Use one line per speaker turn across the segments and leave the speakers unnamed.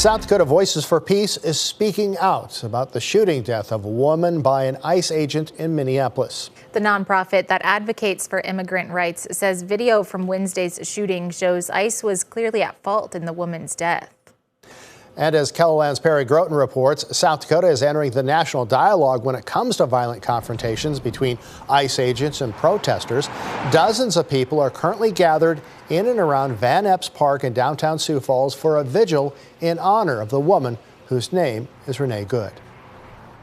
South Dakota Voices for Peace is speaking out about the shooting death of a woman by an ICE agent in Minneapolis.
The nonprofit that advocates for immigrant rights says video from Wednesday's shooting shows ICE was clearly at fault in the woman's death.
And as KELOLAND's Perry Groten reports, South Dakota is entering the national dialogue when it comes to violent confrontations between ICE agents and protesters. Dozens of people are currently gathered in and around Van Epps Park in downtown Sioux Falls for a vigil in honor of the woman whose name is Renee Good.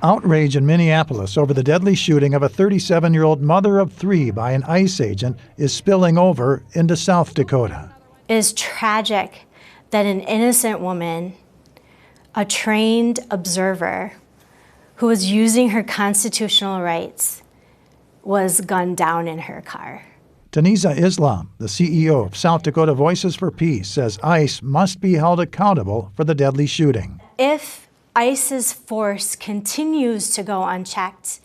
Outrage in Minneapolis over the deadly shooting of a 37-year-old mother of three by an ICE agent is spilling over into South Dakota.
It is tragic that an innocent woman, a trained observer who was using her constitutional rights, was gunned down in her car.
Taniza Islam, the CEO of South Dakota Voices for Peace, says ICE must be held accountable for the deadly shooting.
If ICE's force continues to go unchecked,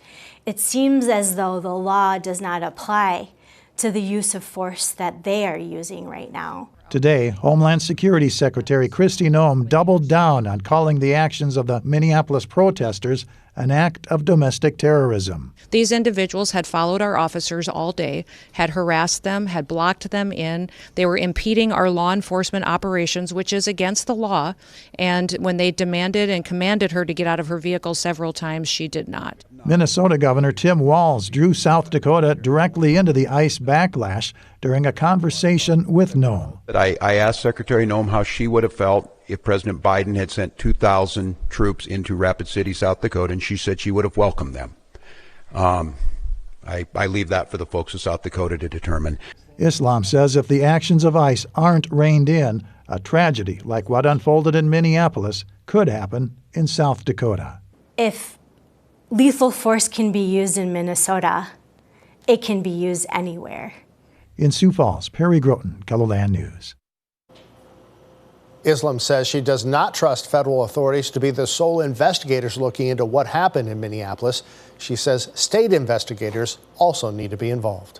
it seems as though the law does not apply to the use of force that they are using right now.
Today, Homeland Security Secretary Kristi Noem doubled down on calling the actions of the Minneapolis protesters an act of domestic terrorism.
These individuals had followed our officers all day, had harassed them, had blocked them in. They were impeding our law enforcement operations, which is against the law. And when they demanded and commanded her to get out of her vehicle several times, she did not.
Minnesota Governor Tim Walz drew South Dakota directly into the ICE backlash during a conversation with Noem.
I asked Secretary Noem how she would have felt if President Biden had sent 2,000 troops into Rapid City, South Dakota, and she said she would have welcomed them. I leave that for the folks of South Dakota to determine.
Islam says if the actions of ICE aren't reined in, a tragedy like what unfolded in Minneapolis could happen in South Dakota.
If lethal force can be used in Minnesota, it can be used anywhere.
In Sioux Falls, Perry Groten, KELOLAND News.
Islam says she does not trust federal authorities to be the sole investigators looking into what happened in Minneapolis. She says state investigators also need to be involved.